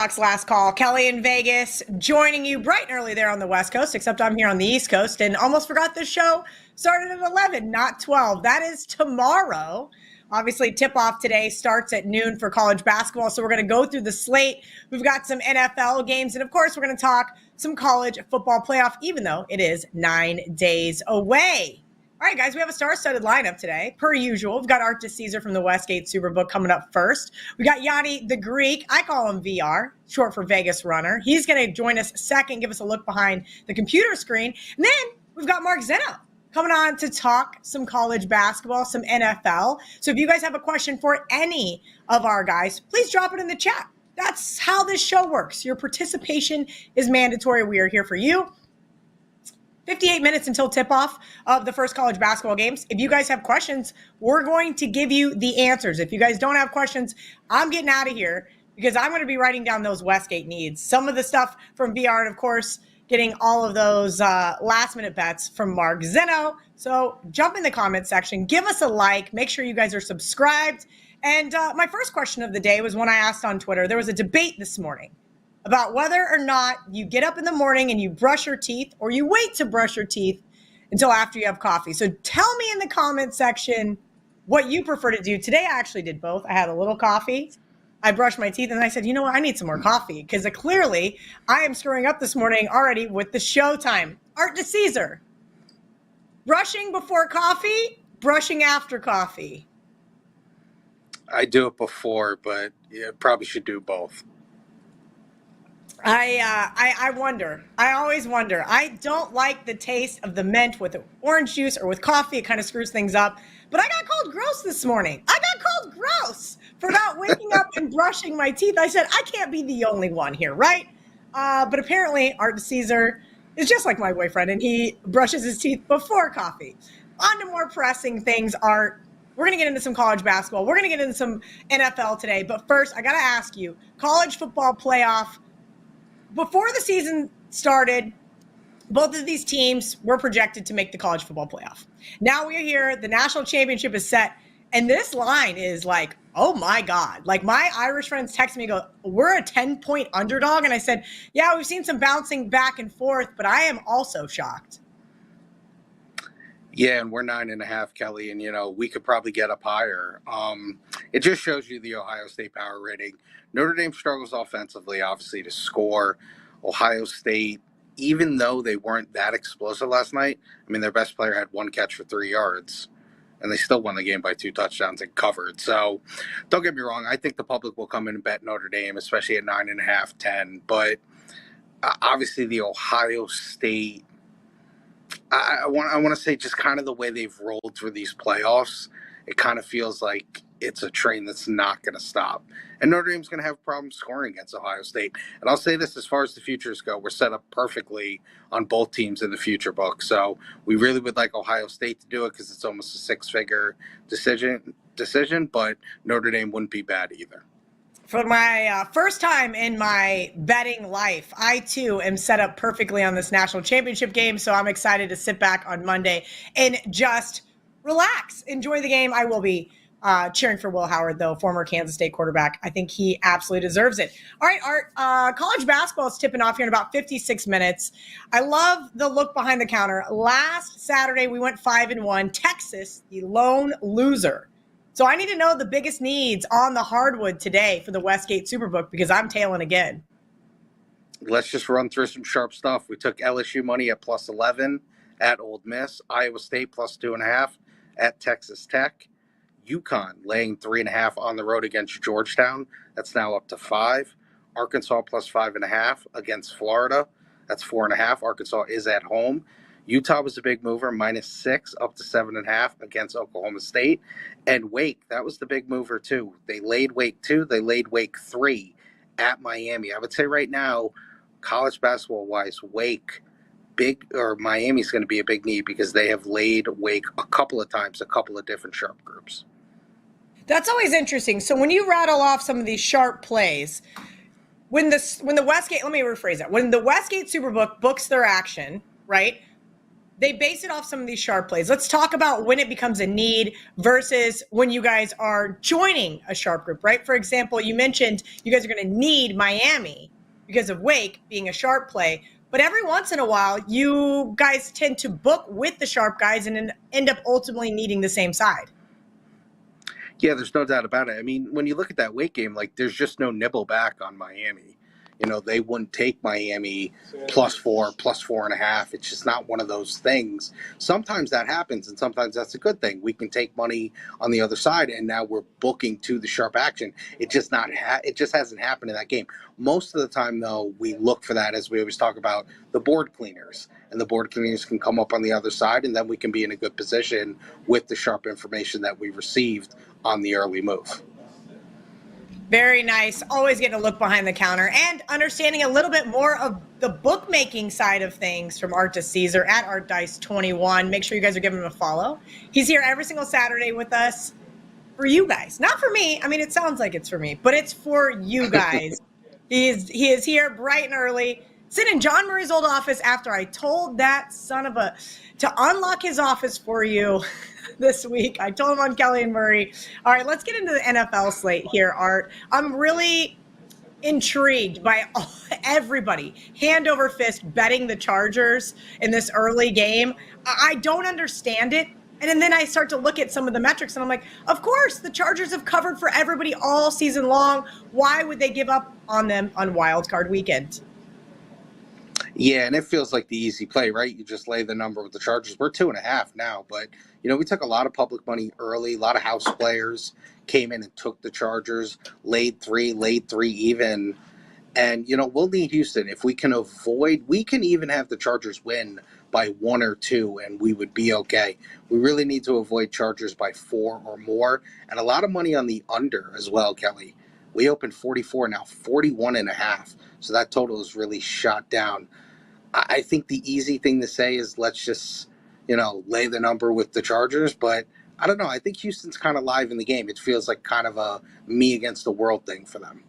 Last call. Kelly in Vegas joining you bright and early there on the West Coast, except I'm here on the East Coast and almost forgot this show started at 11, not 12. That is tomorrow. Obviously, tip-off today starts at noon for college basketball, so we're going to go through the slate. We've got some NFL games, and of course, we're going to talk some college football playoff, even though it is 9 days away. All right, guys, we have a star-studded lineup today. Per usual, we've got Arthur DiCesare from the Westgate Superbook coming up first. We got Gianni the Greek. I call him VR, short for Vegas Runner. He's going to join us second, give us a look behind the computer screen. And then we've got Mark Zinno coming on to talk some college basketball, some NFL. So if you guys have a question for any of our guys, please drop it in the chat. That's how this show works. Your participation is mandatory. We are here for you. 58 minutes until tip-off of the first college basketball games. If you guys have questions, we're going to give you the answers. If you guys don't have questions, I'm getting out of here because I'm going to be writing down those Westgate needs. Some of the stuff from VR, and of course, getting all of those last-minute bets from Mark Zinno. So jump in the comment section. Give us a like. Make sure you guys are subscribed. And my first question of the day was one I asked on Twitter. There was a debate this morning about whether or not you get up in the morning and you brush your teeth or you wait to brush your teeth until after you have coffee. So tell me in the comment section what you prefer to do. Today, I actually did both. I had a little coffee. I brushed my teeth and I said, you know what? I need some more coffee because clearly I am screwing up this morning already with the showtime. Art DiCesare. Brushing before coffee, brushing after coffee. I do it before, but yeah, probably should do both. I wonder. I always wonder. I don't like the taste of the mint with orange juice or with coffee. It kind of screws things up. But I got called gross this morning. I got called gross for not waking up and brushing my teeth. I said, I can't be the only one here, right? But apparently, Art DiCesare is just like my boyfriend, and he brushes his teeth before coffee. On to more pressing things, Art. We're going to get into some college basketball. We're going to get into some NFL today. But first, I got to ask you, college football playoff. Before the season started, both of these teams were projected to make the college football playoff. Now we are here. The national championship is set. And this line is like, oh, my God. Like my Irish friends text me and go, we're a 10-point underdog. And I said, yeah, we've seen some bouncing back and forth, but I am also shocked. Yeah, and we're 9.5, Kelly, and, we could probably get up higher. It just shows you the Ohio State power rating. Notre Dame struggles offensively, obviously, to score. Ohio State, even though they weren't that explosive last night, their best player had one catch for 3 yards, and they still won the game by 2 touchdowns and covered. So don't get me wrong. I think the public will come in and bet Notre Dame, especially at 9.5, 10. But obviously the Ohio State, I want to say just kind of the way they've rolled through these playoffs, it kind of feels like it's a train that's not going to stop. And Notre Dame's going to have problems scoring against Ohio State. And I'll say this, as far as the futures go, we're set up perfectly on both teams in the future book. So we really would like Ohio State to do it because it's almost a 6-figure decision, but Notre Dame wouldn't be bad either. For my first time in my betting life, I, too, am set up perfectly on this national championship game. So I'm excited to sit back on Monday and just relax, enjoy the game. I will be cheering for Will Howard, though, former Kansas State quarterback. I think he absolutely deserves it. All right, Art, college basketball is tipping off here in about 56 minutes. I love the look behind the counter. Last Saturday, we went 5-1. Texas, the lone loser. So I need to know the biggest needs on the hardwood today for the Westgate Superbook because I'm tailing again. Let's just run through some sharp stuff. We took LSU money at +11 at Ole Miss. Iowa State +2.5 at Texas Tech. UConn laying 3.5 on the road against Georgetown. That's now up to 5. Arkansas +5.5 against Florida. That's 4.5. Arkansas is at home. Utah was a big mover, -6 up to 7.5 against Oklahoma State. And Wake, that was the big mover too. They laid Wake 2, they laid Wake 3 at Miami. I would say right now, college basketball wise, Miami's going to be a big need because they have laid Wake a couple of times, a couple of different sharp groups. That's always interesting. So when you rattle off some of these sharp plays, when the Westgate, let me rephrase that. When the Westgate Superbook books their action, right? they base it off some of these sharp plays. Let's talk about when it becomes a need versus when you guys are joining a sharp group, right? For example, you mentioned you guys are going to need Miami because of Wake being a sharp play. But every once in a while, you guys tend to book with the sharp guys and then end up ultimately needing the same side. Yeah, there's no doubt about it. I mean, when you look at that Wake game, like there's just no nibble back on Miami. They wouldn't take Miami +4, +4.5. It's just not one of those things. Sometimes that happens, and sometimes that's a good thing. We can take money on the other side, and now we're booking to the sharp action. It just hasn't happened in that game. Most of the time, though, we look for that, as we always talk about, the board cleaners. And the board cleaners can come up on the other side, and then we can be in a good position with the sharp information that we received on the early move. Very nice. Always getting a look behind the counter and understanding a little bit more of the bookmaking side of things from Art DiCesare at ArtDice21. Make sure you guys are giving him a follow. He's here every single Saturday with us for you guys. Not for me. I mean, it sounds like it's for me, but it's for you guys. He is here bright and early, sitting in John Murray's old office after I told that son of a to unlock his office for you this week. I told him on Kelly and Murray. All right, let's get into the NFL slate here, Art. I'm really intrigued by everybody hand over fist betting the Chargers in this early game. I don't understand it. And then I start to look at some of the metrics and I'm like, of course, the Chargers have covered for everybody all season long. Why would they give up on them on wildcard weekend? Yeah, and it feels like the easy play, right? You just lay the number with the Chargers. We're 2.5 now, but, we took a lot of public money early. A lot of house players came in and took the Chargers, laid three even. And, we'll need Houston. If we can we can even have the Chargers win by 1 or 2, and we would be okay. We really need to avoid Chargers by 4 or more, and a lot of money on the under as well, Kelly. We opened 44, now 41.5. So that total is really shot down. I think the easy thing to say is let's just, lay the number with the Chargers. But I don't know. I think Houston's kind of live in the game. It feels like kind of a me against the world thing for them.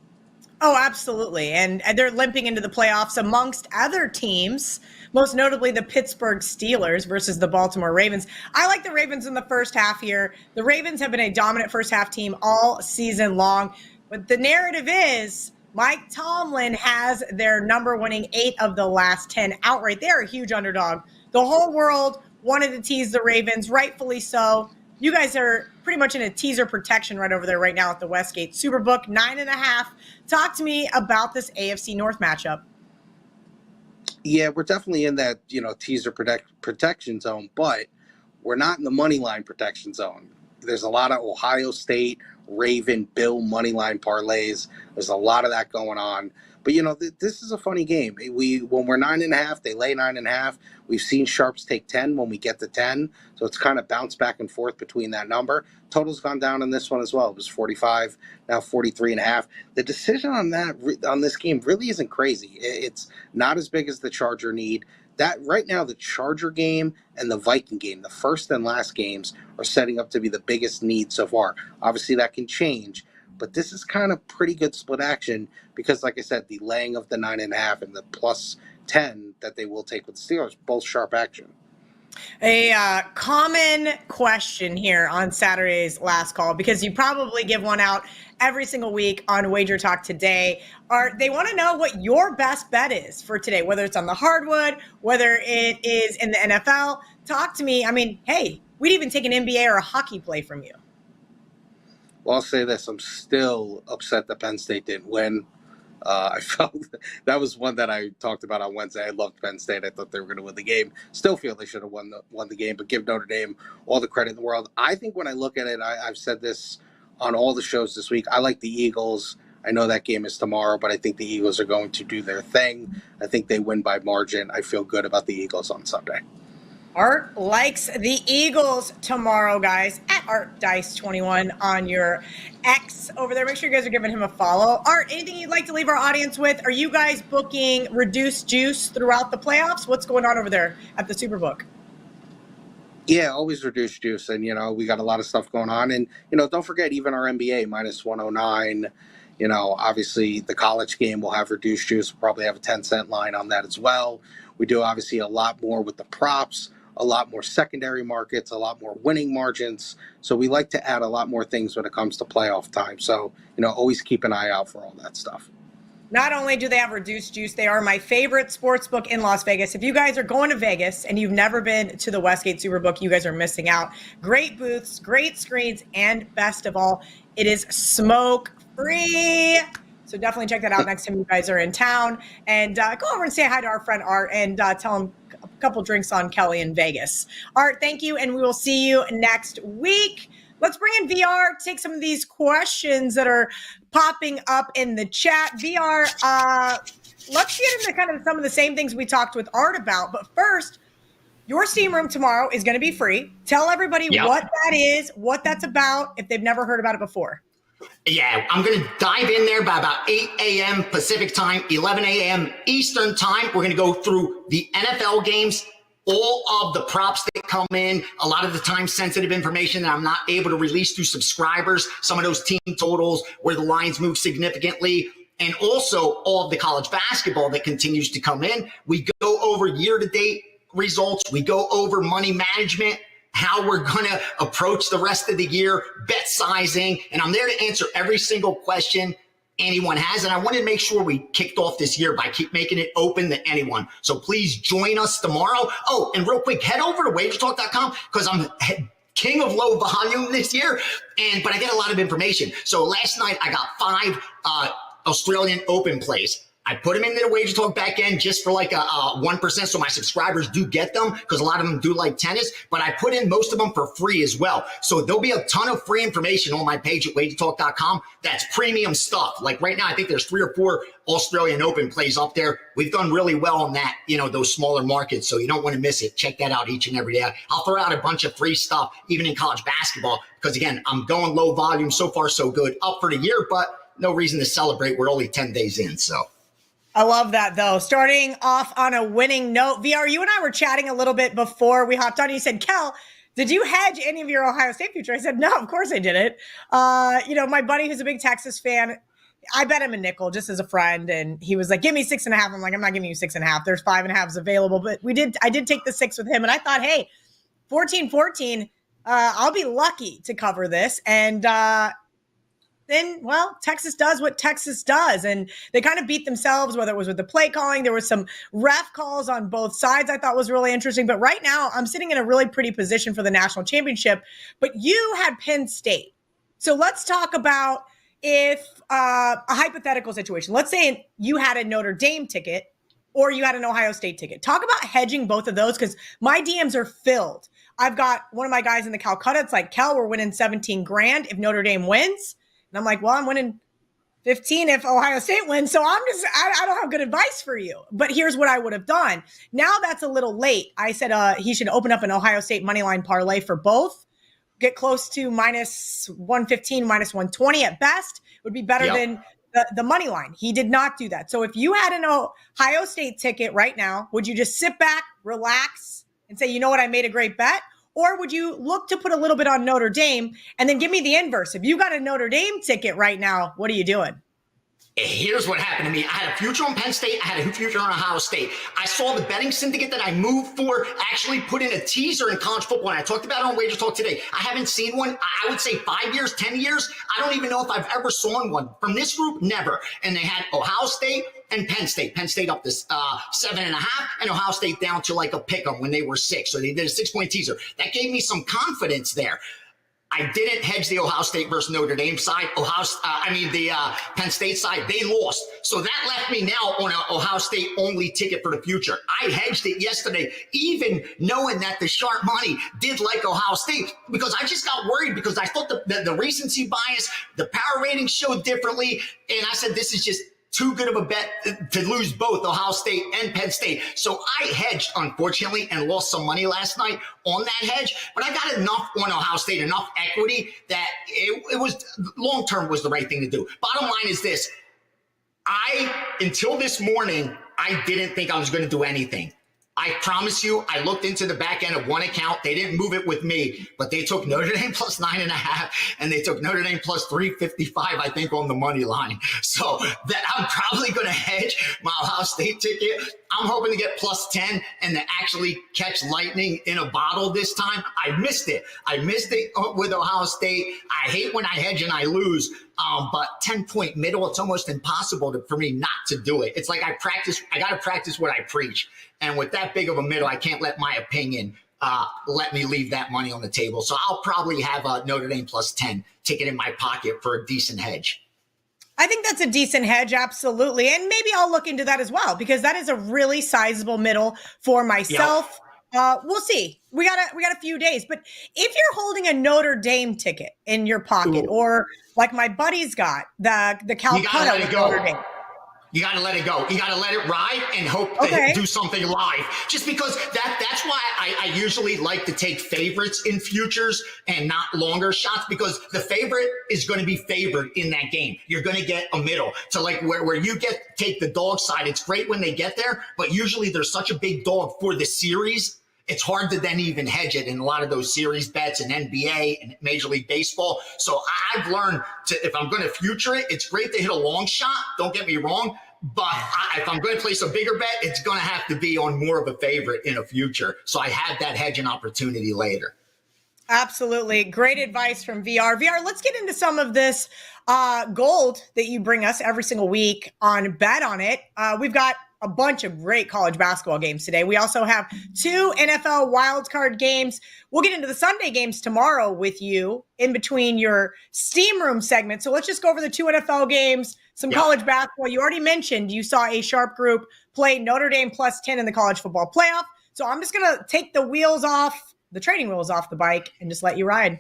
Oh, absolutely. And they're limping into the playoffs amongst other teams, most notably the Pittsburgh Steelers versus the Baltimore Ravens. I like the Ravens in the first half here. The Ravens have been a dominant first half team all season long. But the narrative is Mike Tomlin has their number winning 8 of the last 10 outright. They're a huge underdog. The whole world wanted to tease the Ravens, rightfully so. You guys are pretty much in a teaser protection right over there right now at the Westgate. Superbook 9.5. Talk to me about this AFC North matchup. Yeah, we're definitely in that, teaser protection zone, but we're not in the money line protection zone. There's a lot of Ohio State, Raven, Bill money line parlays. There's a lot of that going on. But, this is a funny game. When we're 9.5, they lay 9.5. We've seen sharps take 10 when we get to 10. So it's kind of bounced back and forth between that number. Total's gone down on this one as well. It was 45, now 43.5. The decision on this game really isn't crazy. It's not as big as the Charger need. That right now, the Charger game and the Viking game, the first and last games, are setting up to be the biggest need so far. Obviously, that can change, but this is kind of pretty good split action because, like I said, the laying of the 9.5 and the +10 that they will take with the Steelers, both sharp action. A common question here on Saturday's last call, because you probably give one out every single week on WagerTalk today. They want to know what your best bet is for today, whether it's on the hardwood, whether it is in the NFL. Talk to me. I mean, hey, we'd even take an NBA or a hockey play from you. Well, I'll say this. I'm still upset that Penn State didn't win. I felt that was one that I talked about on Wednesday. I loved Penn State. I thought they were going to win the game. Still feel they should have won the game, but give Notre Dame all the credit in the world. I think when I look at it, I've said this on all the shows this week, I like the Eagles. I know that game is tomorrow, but I think the Eagles are going to do their thing. I think they win by margin. I feel good about the Eagles on Sunday. Art likes the Eagles tomorrow, guys, at ArtDice21 on your X over there. Make sure you guys are giving him a follow. Art, anything you'd like to leave our audience with? Are you guys booking reduced juice throughout the playoffs? What's going on over there at the Superbook? Yeah, always reduced juice. And, we got a lot of stuff going on. And, don't forget, even our NBA, -109. Obviously the college game will have reduced juice. We'll probably have a 10-cent line on that as well. We do obviously a lot more with the props a lot more secondary markets, a lot more winning margins. So we like to add a lot more things when it comes to playoff time. So, always keep an eye out for all that stuff. Not only do they have reduced juice, they are my favorite sports book in Las Vegas. If you guys are going to Vegas and you've never been to the Westgate Superbook, you guys are missing out. Great booths, great screens, and best of all, it is smoke free. So definitely check that out next time you guys are in town. And go over and say hi to our friend Art and tell him a couple drinks on Kelly in Vegas. Art, thank you, and we will see you next week. Let's bring in VR, take some of these questions that are popping up in the chat. VR, let's get into kind of some of the same things we talked with Art about. But first, your steam room tomorrow is going to be free. Tell everybody what that is, what that's about, if they've never heard about it before. Yeah, I'm going to dive in there by about 8 a.m. Pacific time, 11 a.m. Eastern time. We're going to go through the NFL games, all of the props that come in, a lot of the time-sensitive information that I'm not able to release to subscribers, some of those team totals where the lines move significantly, and also all of the college basketball that continues to come in. We go over year-to-date results. We go over money management, how we're going to approach the rest of the year, bet sizing, and I'm there to answer every single question anyone has. And I wanted to make sure we kicked off this year by keep making it open to anyone. So please join us tomorrow. Oh, and real quick, head over to WagerTalk.com because I'm king of low volume this year, but I get a lot of information. So last night I got 5 Australian Open plays. I put them into the WagerTalk back end just for like a 1%, so my subscribers do get them because a lot of them do like tennis, but I put in most of them for free as well. So there'll be a ton of free information on my page at WagerTalk.com. That's premium stuff. Like right now, I think there's 3 or 4 Australian Open plays up there. We've done really well on that, those smaller markets, so you don't want to miss it. Check that out each and every day. I'll throw out a bunch of free stuff, even in college basketball, because again, I'm going low volume. So far, so good. Up for the year, but no reason to celebrate. We're only 10 days in, so. I love that, though. Starting off on a winning note, VR, you and I were chatting a little bit before we hopped on. You said, Kel, did you hedge any of your Ohio State future? I said, no, of course I didn't. My buddy who's a big Texas fan, I bet him a nickel just as a friend, and he was like, give me 6.5. I'm like, I'm not giving you 6.5. There's 5.5s available, but I did take the 6 with him, and I thought, hey, 14-14, I'll be lucky to cover this, and then, Texas does what Texas does. And they kind of beat themselves, whether it was with the play calling. There was some ref calls on both sides I thought was really interesting. But right now, I'm sitting in a really pretty position for the national championship. But you had Penn State. So let's talk about if a hypothetical situation. Let's say you had a Notre Dame ticket or you had an Ohio State ticket. Talk about hedging both of those because my DMs are filled. I've got one of my guys in the Calcutta. It's like, Kel, we're winning 17 grand if Notre Dame wins. And I'm like, well, I'm winning 15 if Ohio State wins. So I don't have good advice for you. But here's what I would have done. Now that's a little late. I said he should open up an Ohio State moneyline parlay for both. Get close to minus 115, minus 120 at best. Would be better than the money line. He did not do that. So if you had an Ohio State ticket right now, would you just sit back, relax, and say, you know what, I made a great bet? Or would you look to put a little bit on Notre Dame and then give me the inverse? If you got a Notre Dame ticket right now, what are you doing? Here's what happened to me. I had a future on Penn State. I had a future on Ohio State. I saw the betting syndicate that I moved for actually put in a teaser in college football. And I talked about it on WagerTalk today. I haven't seen one. I would say 5 years, 10 years. I don't even know if I've ever saw one. From this group, never. And they had Ohio State and Penn State. Penn State up to 7.5 and Ohio State down to like a pick 'em when they were 6. So they did a 6-point teaser. That gave me some confidence there. I didn't hedge the Ohio State versus Notre Dame side. The Penn State side, they lost. So that left me now on an Ohio State only ticket for the future. I hedged it yesterday, even knowing that the sharp money did like Ohio State, because I just got worried because I thought the recency bias, the power ratings showed differently. And I said, this is just too good of a bet to lose both Ohio State and Penn State. So I hedged, unfortunately, and lost some money last night on that hedge. But I got enough on Ohio State, enough equity that it was long-term was the right thing to do. Bottom line is this. Until this morning, I didn't think I was going to do anything. I promise you, I looked into the back end of one account. They didn't move it with me, but they took Notre Dame plus 9.5, and they took Notre Dame plus 355, I think, on the money line. So that I'm probably going to hedge my Ohio State ticket I'm hoping to get plus 10 and to actually catch lightning in a bottle this time. I missed it with Ohio State. I hate when I hedge and I lose. But 10-point middle, it's almost impossible for me not to do it. It's like I got to practice what I preach. And with that big of a middle, I can't let my opinion let me leave that money on the table. So I'll probably have a Notre Dame plus 10 ticket in my pocket for a decent hedge. I think that's a decent hedge, absolutely. And maybe I'll look into that as well, because that is a really sizable middle for myself. Yep. We'll see. We got a few days. But if you're holding a Notre Dame ticket in your pocket, or like my buddy's got, the Calcutta with Notre Dame. You got to let it go. You got to let it ride and hope to do something live. Just because that's why I usually like to take favorites in futures and not longer shots, because the favorite is going to be favored in that game. You're going to get a middle. So like where you take the dog side, it's great when they get there, but usually there's such a big dog for the series. It's hard to then even hedge it in a lot of those series bets in NBA and Major League Baseball. So I've learned if I'm going to future it, it's great to hit a long shot. Don't get me wrong. But if I'm going to place a bigger bet, it's going to have to be on more of a favorite in a future. So I have that hedging opportunity later. Absolutely. Great advice from VR. VR, let's get into some of this gold that you bring us every single week on Bet On It. We've got a bunch of great college basketball games today. We also have 2 NFL wildcard games. We'll get into the Sunday games tomorrow with you in between your Steam Room segment. So let's just go over the 2 NFL games, some college basketball. You already mentioned you saw a sharp group play Notre Dame plus 10 in the college football playoff. So I'm just going to take the training wheels off the bike and just let you ride.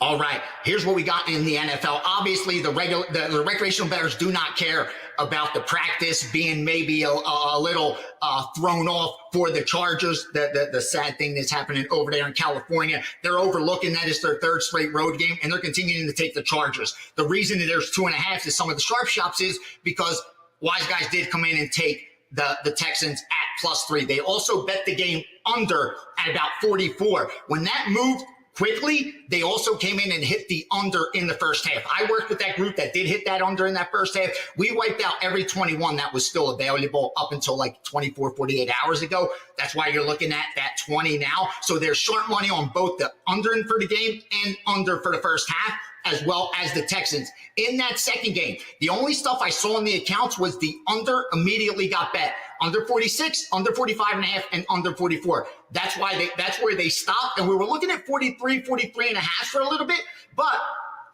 All right, here's what we got in the NFL. Obviously, the recreational bettors do not care about the practice being maybe a little thrown off for the Chargers. The sad thing that's happening over there in California, they're overlooking that it's their 3rd straight road game, and they're continuing to take the Chargers. The reason that there's 2.5 is some of the sharp shops is because Wise Guys did come in and take the Texans at plus 3. They also bet the game under at about 44. When that moved quickly, they also came in and hit the under in the first half. I worked with that group that did hit that under in that first half. We wiped out every 21 that was still available up until like 24, 48 hours ago. That's why you're looking at that 20 now. So there's short money on both the under for the game and under for the first half, as well as the Texans. In that second game, the only stuff I saw in the accounts was the under immediately got bet. Under 46, under 45.5, and under 44. That's where they stopped. And we were looking at 43, 43.5 for a little bit. But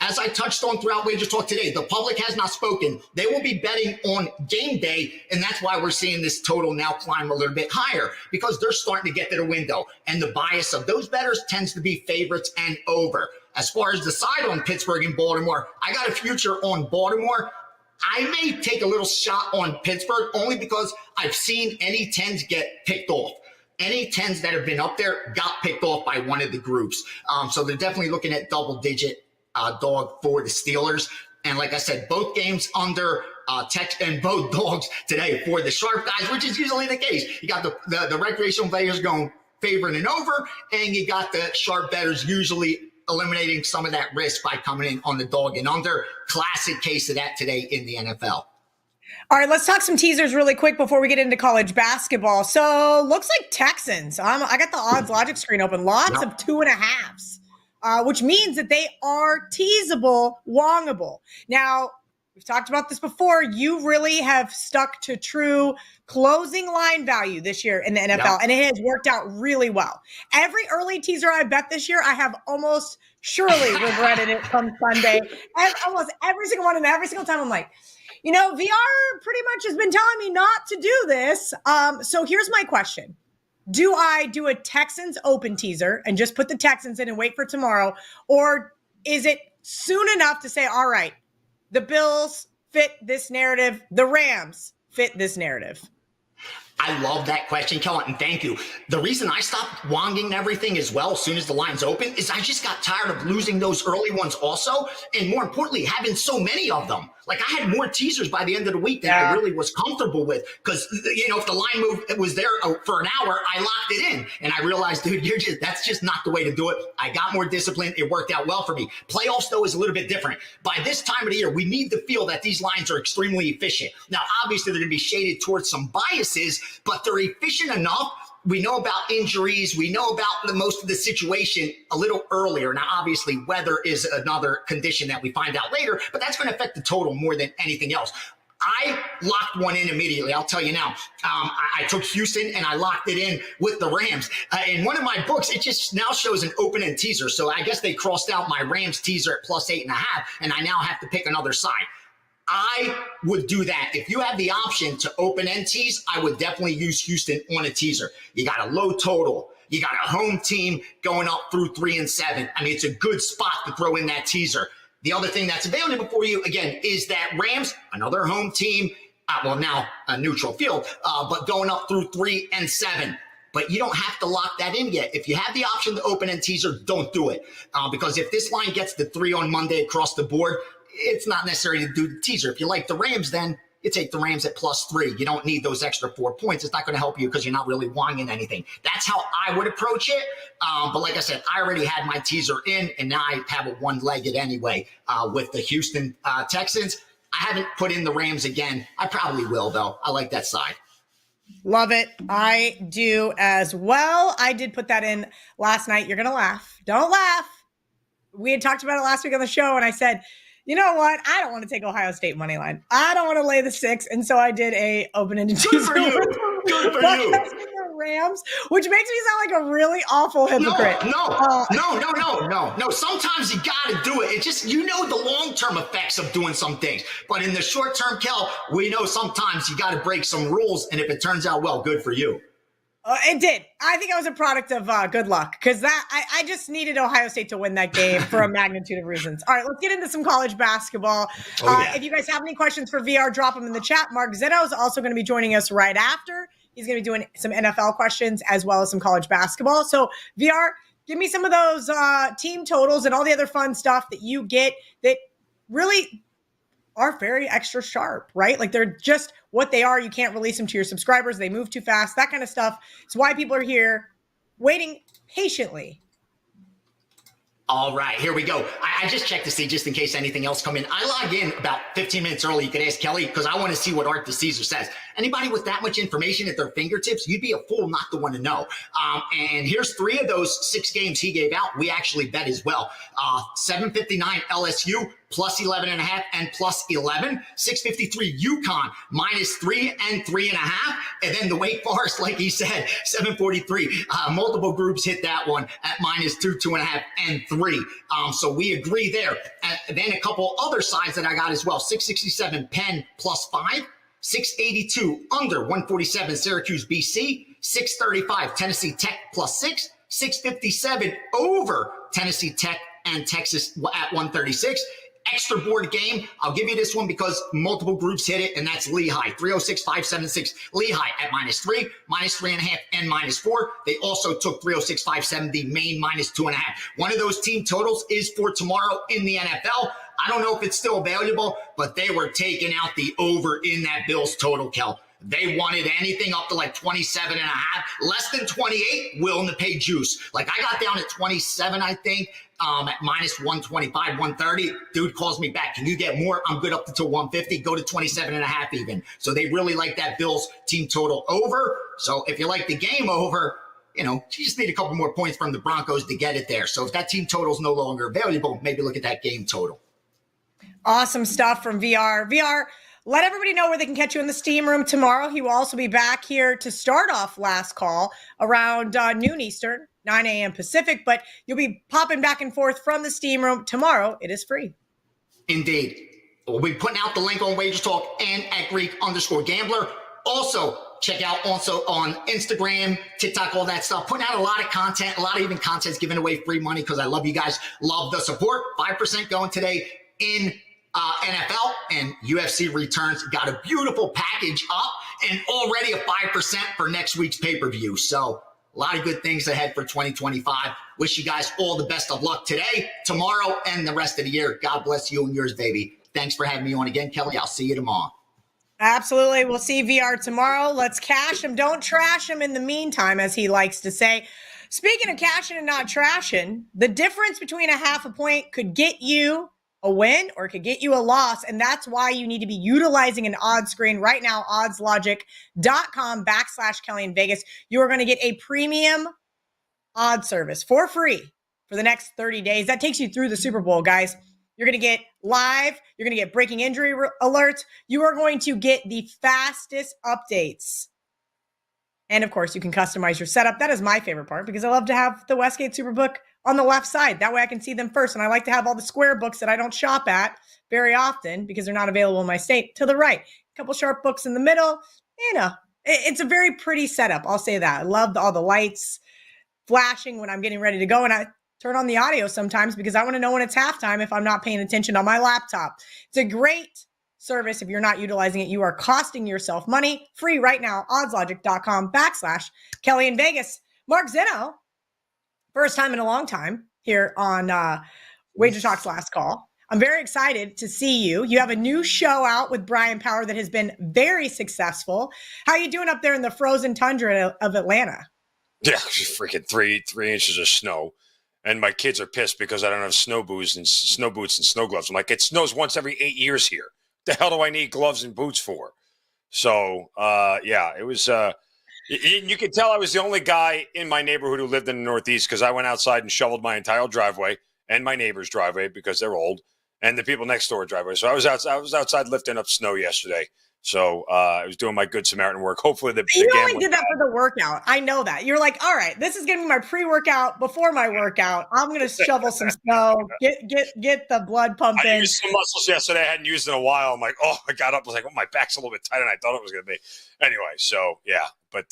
as I touched on throughout WagerTalk today, the public has not spoken. They will be betting on game day. And that's why we're seeing this total now climb a little bit higher, because they're starting to get to the window. And the bias of those bettors tends to be favorites and over. As far as the side on Pittsburgh and Baltimore, I got a future on Baltimore. I may take a little shot on Pittsburgh only because I've seen any 10s get picked off. Any 10s that have been up there got picked off by one of the groups. So they're definitely looking at double-digit dog for the Steelers. And like I said, both games under Tech and both dogs today for the sharp guys, which is usually the case. You got the recreational players going favoring and over, and you got the sharp bettors usually eliminating some of that risk by coming in on the dog and under. Classic case of that today in the NFL. All right, let's talk some teasers really quick before we get into college basketball. So looks like Texans. I got the odds logic screen open. Lots of 2.5s, which means that they are teasable, longable. Now, we've talked about this before. You really have stuck to true closing line value this year in the NFL, and it has worked out really well. Every early teaser I bet this year, I have almost surely regretted it come Sunday. And almost every single one, and every single time I'm like, VR pretty much has been telling me not to do this. So here's my question. Do I do a Texans open teaser and just put the Texans in and wait for tomorrow? Or is it soon enough to say, all right, the Bills fit this narrative, the Rams fit this narrative? I love that question, Kelly, and thank you. The reason I stopped wonging everything as well as soon as the lines open is I just got tired of losing those early ones also, and more importantly, having so many of them. Like, I had more teasers by the end of the week than I really was comfortable with, because, if the line move was there for an hour, I locked it in, and I realized, dude, that's just not the way to do it. I got more discipline. It worked out well for me. Playoffs, though, is a little bit different. By this time of the year, we need to feel that these lines are extremely efficient. Now, obviously, they're going to be shaded towards some biases, but they're efficient enough. We know about injuries. We know about most of the situation a little earlier. Now, obviously, weather is another condition that we find out later, but that's going to affect the total more than anything else. I locked one in immediately. I'll tell you now. I took Houston and I locked it in with the Rams. In one of my books, it just now shows an open end teaser. So I guess they crossed out my Rams teaser at +8.5, and I now have to pick another side. I would do that. If you have the option to open end tease, I would definitely use Houston on a teaser. You got a low total. You got a home team going up through 3 and 7. I mean, it's a good spot to throw in that teaser. The other thing that's available for you, again, is that Rams, another home team, now a neutral field, but going up through 3 and 7. But you don't have to lock that in yet. If you have the option to open and teaser, don't do it. Because if this line gets to 3 on Monday across the board, it's not necessary to do the teaser. If you like the Rams, then you take the Rams at +3. You don't need those extra 4 points. It's not going to help you because you're not really wanging anything. That's how I would approach it. But like I said, I already had my teaser in, and now I have a one-legged anyway with the Houston Texans. I haven't put in the Rams again. I probably will, though. I like that side. Love it. I do as well. I did put that in last night. You're going to laugh. Don't laugh. We had talked about it last week on the show, and I said, you know what? I don't want to take Ohio State money line. I don't want to lay the 6, and so I did a open-ended teaser. Good for you. Good for you. The Rams, which makes me sound like a really awful hypocrite. No. Sometimes you got to do it. It's just, the long-term effects of doing some things. But in the short term, Kel, we know sometimes you got to break some rules, and if it turns out well, good for you. It did. I think I was a product of good luck because I just needed Ohio State to win that game for a magnitude of reasons. All right, let's get into some college basketball. If you guys have any questions for VR, drop them in the chat. Mark Zinno is also going to be joining us right after. He's going to be doing some NFL questions as well as some college basketball. So VR, give me some of those team totals and all the other fun stuff that you get that really are very extra sharp, right? Like they're just what they are. You can't release them to your subscribers. They move too fast, that kind of stuff. It's why people are here waiting patiently. All right, here we go. I just checked to see just in case anything else come in. I log in about 15 minutes early. You could ask Kelly because I want to see what Art DiCesare says. Anybody with that much information at their fingertips, you'd be a fool not to want to know. And here's 3 of those 6 games he gave out. We actually bet as well. 759 LSU +11.5 and +11. 653 UConn -3 and 3.5. And then the Wake Forest, like he said, 743. Multiple groups hit that one at -2, 2.5, and 3. So we agree there. And then a couple other sides that I got as well. 667 Penn +5. 682 under 147 Syracuse BC. 635 Tennessee Tech +6. 657 over Tennessee Tech and Texas at 136. Extra board game. I'll give you this one because multiple groups hit it, and that's Lehigh. 306-576 Lehigh at -3, -3.5, and -4. They also took 306-570 Maine -2.5. One of those team totals is for tomorrow in the NFL. I don't know if it's still available, but they were taking out the over in that Bills total, Kel. They wanted anything up to like 27.5, less than 28, willing to pay juice. Like I got down at 27, I think, at -125, 130. Dude calls me back. Can you get more? I'm good up to 150. Go to 27.5 even. So they really like that Bills team total over. So if you like the game over, you just need a couple more points from the Broncos to get it there. So if that team total is no longer available, maybe look at that game total. Awesome stuff from VR. VR, let everybody know where they can catch you in the steam room tomorrow. He will also be back here to start off last call around noon Eastern, 9 a.m. Pacific, but you'll be popping back and forth from the steam room tomorrow. It is free. Indeed. We'll be putting out the link on WagerTalk and at Greek_Gambler. Also, check out also on Instagram, TikTok, all that stuff. Putting out a lot of content, a lot of even content's giving away free money because I love you guys. Love the support. 5% going today in NFL and UFC returns. Got a beautiful package up and already a 5% for next week's pay-per-view. So a lot of good things ahead for 2025. Wish you guys all the best of luck today, tomorrow, and the rest of the year. God bless you and yours, baby. Thanks for having me on again, Kelly. I'll see you tomorrow. Absolutely. We'll see VR tomorrow. Let's cash him. Don't trash him in the meantime, as he likes to say. Speaking of cashing and not trashing, the difference between a half a point could get you a win or it could get you a loss. And that's why you need to be utilizing an odds screen right now, oddslogic.com/KellyInVegas. You are going to get a premium odds service for free for the next 30 days. That takes you through the Super Bowl, guys. You're going to get live. You're going to get breaking injury alerts. You are going to get the fastest updates. And of course, you can customize your setup. That is my favorite part because I love to have the Westgate Superbook on the left side. That way I can see them first. And I like to have all the square books that I don't shop at very often because they're not available in my state to the right. A couple sharp books in the middle. You know, it's a very pretty setup. I'll say that. I love all the lights flashing when I'm getting ready to go. And I turn on the audio sometimes because I want to know when it's halftime if I'm not paying attention on my laptop. It's a great service. If you're not utilizing it, you are costing yourself money. Free right now, oddslogic.com/KellyInVegas. Mark Zinno, first time in a long time here on WagerTalk's last call. I'm very excited to see you. You have a new show out with Brian Power that has been very successful. How are you doing up there in the frozen tundra of Atlanta? Yeah, freaking three inches of snow. And my kids are pissed because I don't have snow boots and snow gloves. I'm like, it snows once every 8 years here. The hell do I need gloves and boots for? So, yeah, it was you could tell I was the only guy in my neighborhood who lived in the Northeast because I went outside and shoveled my entire driveway and my neighbor's driveway because they're old and the people next door driveway. So I was outside lifting up snow yesterday. So I was doing my good Samaritan work. Hopefully you only did that for the workout. I know that. You're like, all right, this is going to be my pre-workout before my workout. I'm going to shovel some snow, get the blood pumping. I used some muscles yesterday I hadn't used in a while. I'm like, oh, I got up. I was like, oh, my back's a little bit tighter than I thought it was going to be. Anyway, so yeah, but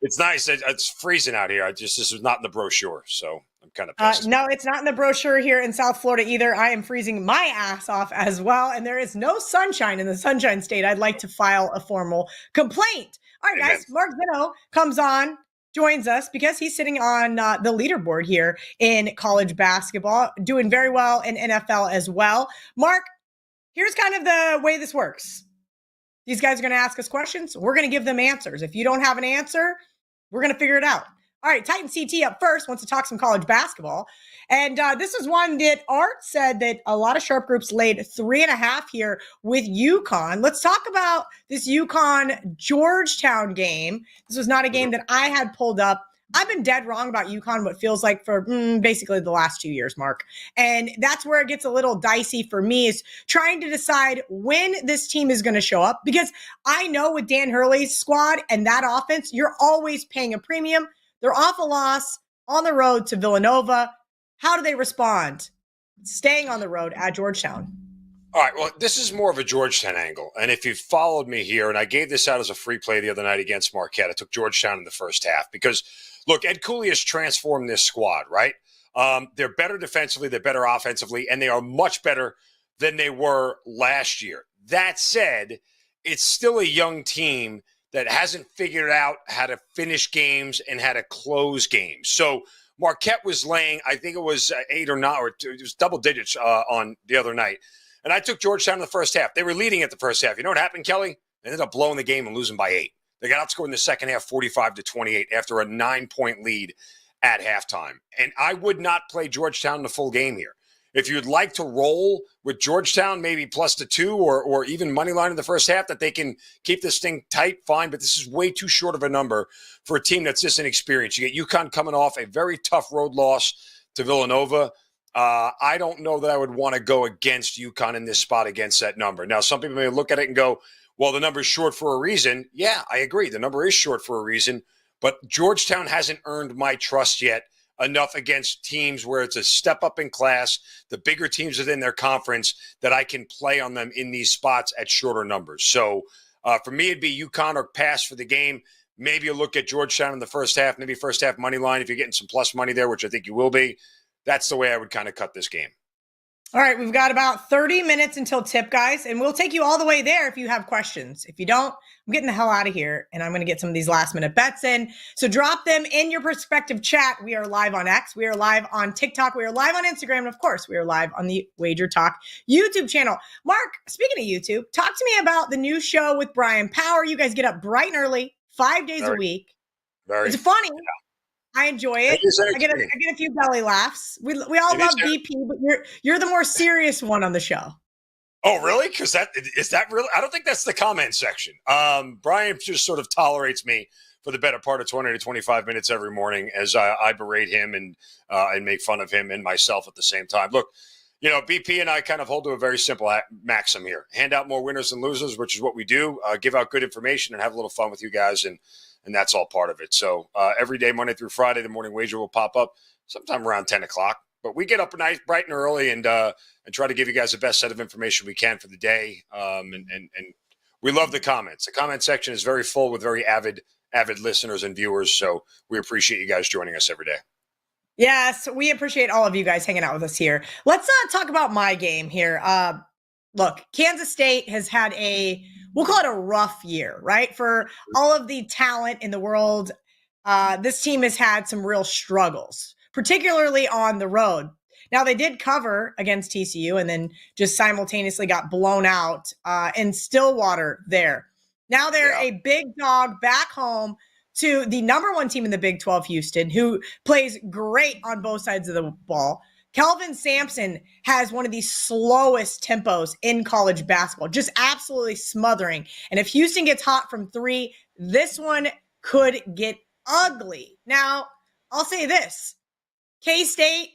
it's nice. It's freezing out here. This was not in the brochure, so I'm kind of pissed. No, it's not in the brochure here in South Florida either. I am freezing my ass off as well, and there is no sunshine in the Sunshine State. I'd like to file a formal complaint. All right, guys, Mark Zinno comes on, joins us because he's sitting on the leaderboard here in college basketball, doing very well in NFL as well. Mark, here's kind of the way this works. These guys are going to ask us questions. We're going to give them answers. If you don't have an answer, we're going to figure it out. All right, Titan CT up first wants to talk some college basketball. And this is one that Art said that a lot of sharp groups laid 3.5 here with UConn. Let's talk about this UConn Georgetown game. This was not a game that I had pulled up. I've been dead wrong about UConn, what feels like for basically the last 2 years, Mark. And that's where it gets a little dicey for me is trying to decide when this team is going to show up. Because I know with Dan Hurley's squad and that offense, you're always paying a premium. They're off a loss on the road to Villanova. How do they respond? Staying on the road at Georgetown. All right, well, this is more of a Georgetown angle. And if you've followed me here, and I gave this out as a free play the other night against Marquette, I took Georgetown in the first half because, look, Ed Cooley has transformed this squad, right? They're better defensively, they're better offensively, and they are much better than they were last year. That said, it's still a young team that hasn't figured out how to finish games and how to close games. So Marquette was laying, I think it was 8 or 9, or it was double digits on the other night. And I took Georgetown in the first half. They were leading at the first half. You know what happened, Kelly? They ended up blowing the game and losing by 8. They got outscored in the second half 45-28 after a 9-point lead at halftime. And I would not play Georgetown the full game here. If you'd like to roll with Georgetown, maybe plus the 2 or even money line in the first half that they can keep this thing tight, fine. But this is way too short of a number for a team that's just inexperienced. You get UConn coming off a very tough road loss to Villanova. I don't know that I would want to go against UConn in this spot against that number. Now, some people may look at it and go, well, the number is short for a reason. Yeah, I agree. The number is short for a reason. But Georgetown hasn't earned my trust yet enough against teams where it's a step up in class, the bigger teams within their conference, that I can play on them in these spots at shorter numbers. So for me, it'd be UConn or pass for the game. Maybe you look at Georgetown in the first half, maybe first half money line if you're getting some plus money there, which I think you will be. That's the way I would kind of cut this game. All right, we've got about 30 minutes until tip, guys, and we'll take you all the way there if you have questions. If you don't, I'm getting the hell out of here, and I'm going to get some of these last-minute bets in. So drop them in your perspective chat. We are live on X. We are live on TikTok. We are live on Instagram. And, of course, we are live on the WagerTalk YouTube channel. Mark, speaking of YouTube, talk to me about the new show with Brian Power. You guys get up bright and early, 5 days a week. It's funny. I enjoy it. I get a few belly laughs. We all love BP, but you're the more serious one on the show. Oh, really? Because is that really? I don't think that's the comment section. Brian just sort of tolerates me for the better part of 20 to 25 minutes every morning as I berate him and make fun of him and myself at the same time. Look, BP and I kind of hold to a very simple maxim here: hand out more winners than losers, which is what we do. Give out good information and have a little fun with you guys, and that's all part of it. So every day, Monday through Friday, the morning wager will pop up sometime around 10 o'clock. But we get up nice, bright and early, and try to give you guys the best set of information we can for the day. And we love the comments. The comment section is very full with very avid listeners and viewers. So we appreciate you guys joining us every day. Yes, we appreciate all of you guys hanging out with us here. Let's talk about my game here. Look, Kansas State has had we'll call it a rough year, right? For all of the talent in the world, this team has had some real struggles, particularly on the road. Now, they did cover against TCU and then just simultaneously got blown out in Stillwater there. Now they're a big dog back home to the number one team in the Big 12, Houston, who plays great on both sides of the ball. Kelvin Sampson has one of the slowest tempos in college basketball, just absolutely smothering. And if Houston gets hot from three, this one could get ugly. Now, I'll say this. K-State,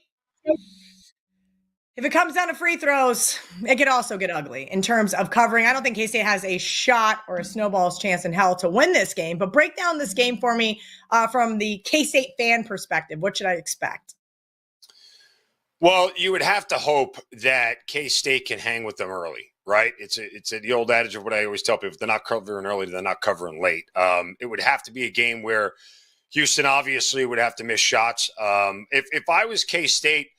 if it comes down to free throws, it could also get ugly in terms of covering. I don't think K-State has a shot or a snowball's chance in hell to win this game, but break down this game for me from the K-State fan perspective. What should I expect? Well, you would have to hope that K-State can hang with them early, right? It's the old adage of what I always tell people: if they're not covering early, they're not covering late. It would have to be a game where Houston obviously would have to miss shots. If I was K-State,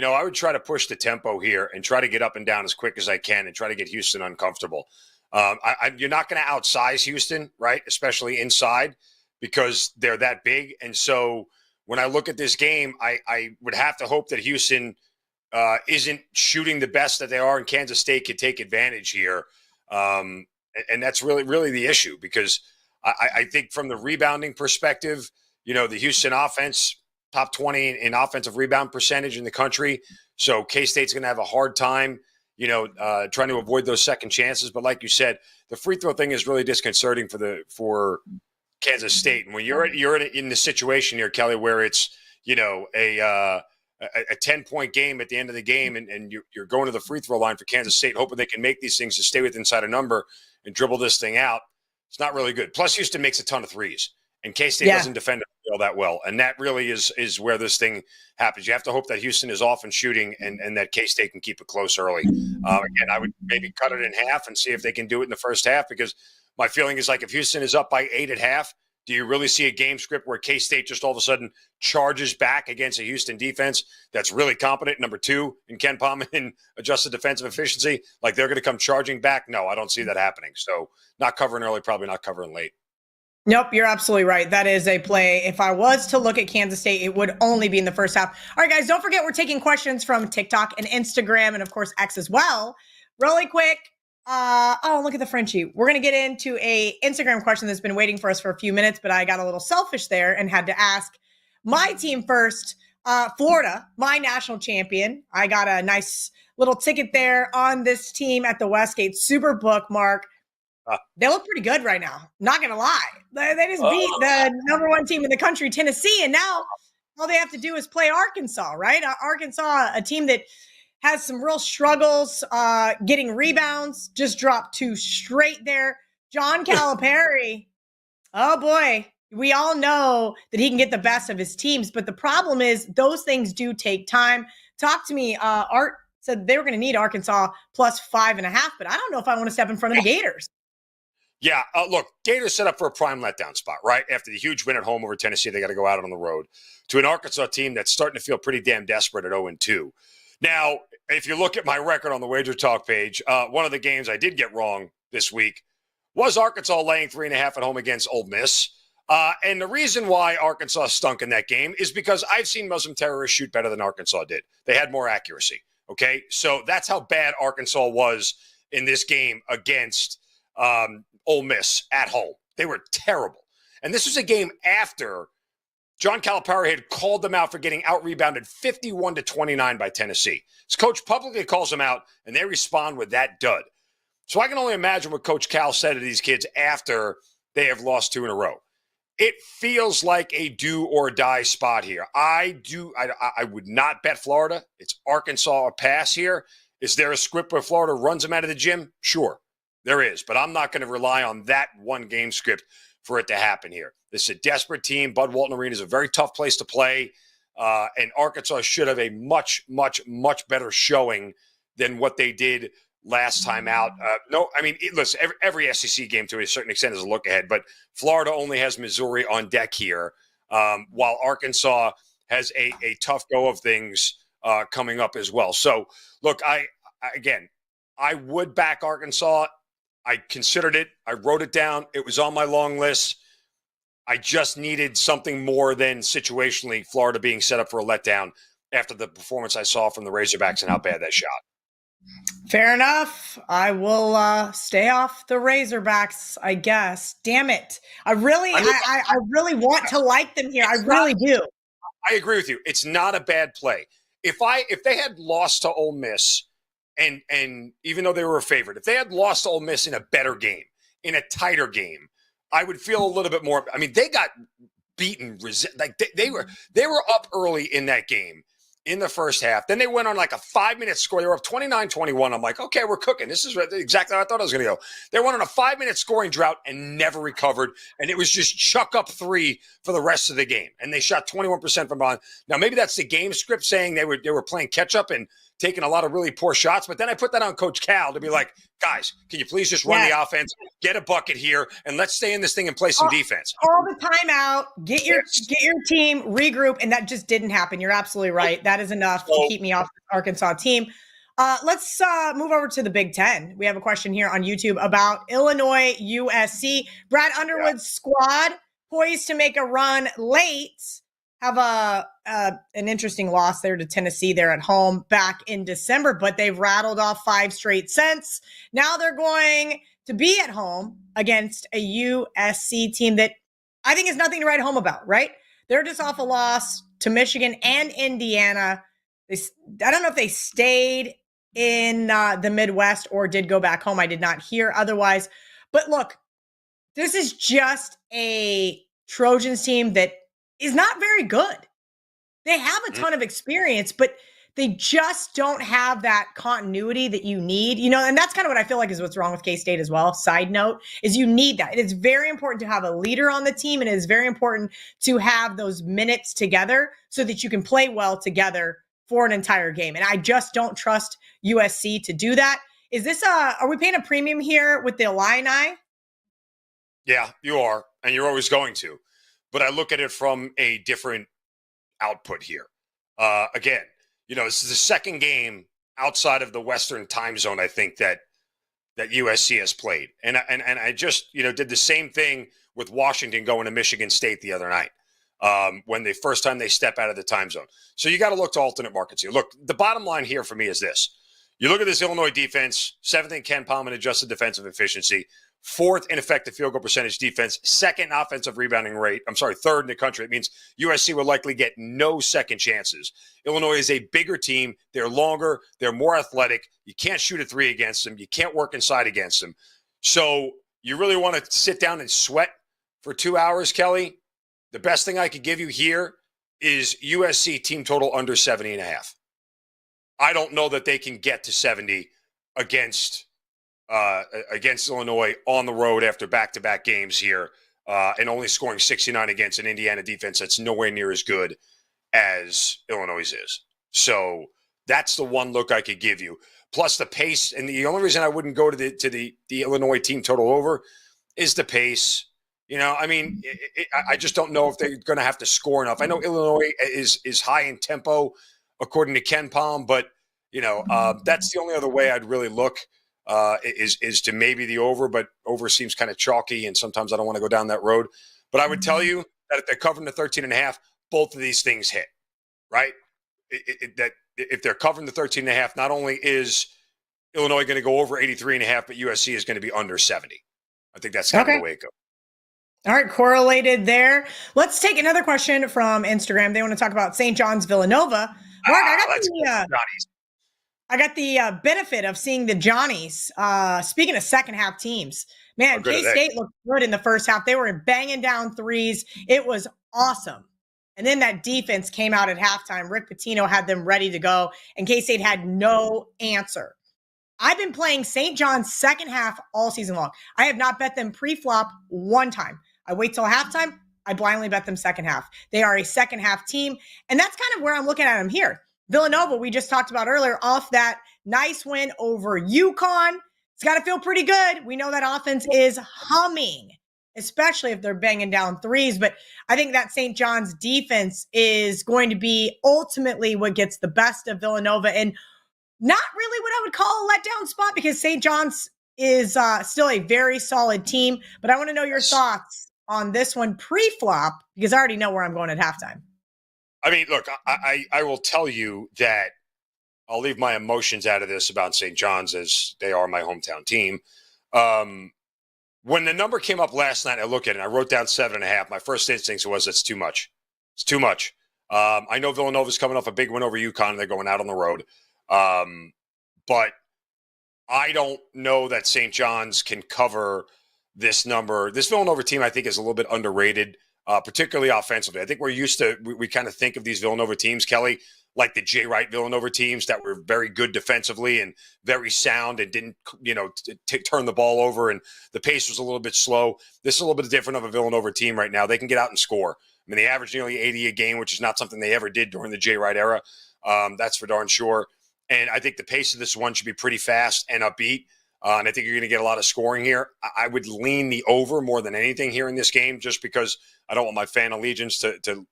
I would try to push the tempo here and try to get up and down as quick as I can and try to get Houston uncomfortable. You're not going to outsize Houston, right? Especially inside, because they're that big. And so when I look at this game, I would have to hope that Houston isn't shooting the best that they are, and Kansas State could take advantage here. And that's really, really the issue, because I think from the rebounding perspective, the Houston offense, top 20 in offensive rebound percentage in the country. So K-State's going to have a hard time, trying to avoid those second chances. But like you said, the free throw thing is really disconcerting for Kansas State. And when you're in the situation here, Kelly, where it's, a 10-point game at the end of the game, and you're going to the free throw line for Kansas State, hoping they can make these things to stay within inside a number and dribble this thing out, it's not really good. Plus, Houston makes a ton of threes, and K-State doesn't defend it all that well. And that really is where this thing happens. You have to hope that Houston is off and shooting, and that K-State can keep it close early. Again, I would maybe cut it in half and see if they can do it in the first half, because my feeling is, like, if Houston is up by 8 at half, do you really see a game script where K-State just all of a sudden charges back against a Houston defense that's really competent, number 2 in Ken Palm in adjusted defensive efficiency? Like, they're going to come charging back? No, I don't see that happening. So not covering early, probably not covering late. Nope, you're absolutely right. That is a play. If I was to look at Kansas State, it would only be in the first half. All right, guys, don't forget we're taking questions from TikTok and Instagram and, of course, X as well. Really quick. Look at the Frenchie. We're going to get into a Instagram question that's been waiting for us for a few minutes, but I got a little selfish there and had to ask my team first. Florida, my national champion. I got a nice little ticket there on this team at the Westgate Super bookmark. They look pretty good right now. Not going to lie. They just beat the number one team in the country, Tennessee, and now all they have to do is play Arkansas, right? Arkansas, a team that has some real struggles getting rebounds, just dropped 2 straight there. John Calipari, oh boy, we all know that he can get the best of his teams, but the problem is those things do take time. Talk to me. Art said they were going to need Arkansas plus 5.5, but I don't know if I want to step in front of the Gators. Yeah, look, Gators set up for a prime letdown spot, right? After the huge win at home over Tennessee, they got to go out on the road to an Arkansas team that's starting to feel pretty damn desperate at 0-2. Now, if you look at my record on the WagerTalk page, one of the games I did get wrong this week was Arkansas laying 3.5 at home against Ole Miss. And the reason why Arkansas stunk in that game is because I've seen Muslim terrorists shoot better than Arkansas did. They had more accuracy, okay? So that's how bad Arkansas was in this game against Ole Miss at home. They were terrible. And this was a game after John Calipari had called them out for getting out-rebounded 51-29 by Tennessee. His coach publicly calls them out, and they respond with that dud. So I can only imagine what Coach Cal said to these kids after they have lost 2 in a row. It feels like a do-or-die spot here. I would not bet Florida. It's Arkansas or pass here. Is there a script where Florida runs them out of the gym? Sure, there is. But I'm not going to rely on that one-game script for it to happen here. This is a desperate team. Bud Walton Arena is a very tough place to play. And Arkansas should have a much, much, much better showing than what they did last time out. Listen, every SEC game to a certain extent is a look ahead, but Florida only has Missouri on deck here, while Arkansas has a tough go of things coming up as well. So, look, I would back Arkansas. I considered it. I wrote it down. It was on my long list. I just needed something more than situationally Florida being set up for a letdown after the performance I saw from the Razorbacks and how bad they shot. Fair enough. I will stay off the Razorbacks, I guess. Damn it. I really want to like them here. I really do. I agree with you. It's not a bad play. If they had lost to Ole Miss, and even though they were a favorite, if they had lost to Ole Miss in a better game, in a tighter game, I would feel a little bit more. I mean, they got beaten. Like they were up early in that game in the first half. Then they went on like a 5-minute score. They were up 29-21. I'm like, okay, we're cooking. This is exactly how I thought I was going to go. They went on a 5-minute scoring drought and never recovered. And it was just chuck up 3 for the rest of the game. And they shot 21% from behind. Now, maybe that's the game script saying they were playing catch up and taking a lot of really poor shots. But then I put that on Coach Cal to be like, guys, can you please just run the offense, get a bucket here, and let's stay in this thing and play some defense. All the time out, get your team, regroup, and that just didn't happen. You're absolutely right. That is enough to keep me off the Arkansas team. Let's move over to the Big Ten. We have a question here on YouTube about Illinois USC. Brad Underwood's squad poised to make a run late. Have an interesting loss there to Tennessee. They're at home back in December, but they've rattled off 5 straight since. Now they're going to be at home against a USC team that I think is nothing to write home about, right? They're just off a loss to Michigan and Indiana. I don't know if they stayed in the Midwest or did go back home. I did not hear otherwise. But look, this is just a Trojans team that is not very good. They have a ton of experience, but they just don't have that continuity that you need, and that's kind of what I feel like is what's wrong with K-State as well. Side note is you need that. It is very important to have a leader on the team, and it is very important to have those minutes together so that you can play well together for an entire game. And I just don't trust USC to do that. Is this are we paying a premium here with the Illini? Yeah, you are, and you're always going to. But I look at it from a different output here. Again, this is the second game outside of the Western time zone, I think, that USC has played. And I just, did the same thing with Washington going to Michigan State the other night when the first time they step out of the time zone. So you got to look to alternate markets here. Look, the bottom line here for me is this. You look at this Illinois defense, 7th in Ken Palm in adjusted defensive efficiency, 4th in effective field goal percentage defense, 2nd offensive rebounding rate. 3rd in the country. It means USC will likely get no second chances. Illinois is a bigger team. They're longer. They're more athletic. You can't shoot a 3 against them. You can't work inside against them. So you really want to sit down and sweat for 2 hours, Kelly? The best thing I could give you here is USC team total under 70.5. I don't know that they can get to 70 against Illinois on the road after back-to-back games here and only scoring 69 against an Indiana defense that's nowhere near as good as Illinois is. So that's the one look I could give you. Plus the pace, and the only reason I wouldn't go to the Illinois team total over is the pace. I just don't know if they're going to have to score enough. I know Illinois is high in tempo according to Ken Palm, but that's the only other way I'd really look. Is to maybe the over, but over seems kind of chalky, and sometimes I don't want to go down that road. But I would tell you that if they're covering the 13.5, both of these things hit, right? That if they're covering the 13.5, not only is Illinois going to go over 83.5, but USC is going to be under 70. I think that's kind of the way it goes. All right, correlated there. Let's take another question from Instagram. They want to talk about St. John's Villanova. Mark, I got the benefit of seeing the Johnnies. Speaking of second half teams, man, K-State looked good in the first half. They were banging down threes. It was awesome. And then that defense came out at halftime. Rick Pitino had them ready to go, and K-State had no answer. I've been playing St. John's second half all season long. I have not bet them pre-flop one time. I wait till halftime. I blindly bet them second half. They are a second half team, and that's kind of where I'm looking at them here. Villanova, we just talked about earlier, off that nice win over UConn. It's got to feel pretty good. We know that offense is humming, especially if they're banging down threes. But I think that St. John's defense is going to be ultimately what gets the best of Villanova, and not really what I would call a letdown spot, because St. John's is still a very solid team. But I want to know your thoughts on this one pre-flop, because I already know where I'm going at halftime. I mean, look, I will tell you that I'll leave my emotions out of this about St. John's, as they are my hometown team. When the number came up last night, I looked at it and I wrote down 7.5. My first instinct was it's too much. It's too much. I know Villanova's coming off a big win over UConn, and they're going out on the road. But I don't know that St. John's can cover this number. This Villanova team, I think, is a little bit underrated, particularly offensively. I think we're used to, we kind of think of these Villanova teams, Kelly, like the Jay Wright Villanova teams that were very good defensively and very sound and didn't, turn the ball over, and the pace was a little bit slow. This is a little bit different of a Villanova team right now. They can get out and score. I mean, they average nearly 80 a game, which is not something they ever did during the Jay Wright era. That's for darn sure. And I think the pace of this one should be pretty fast and upbeat. And I think you're going to get a lot of scoring here. I would lean the over more than anything here in this game, just because I don't want my fan allegiance to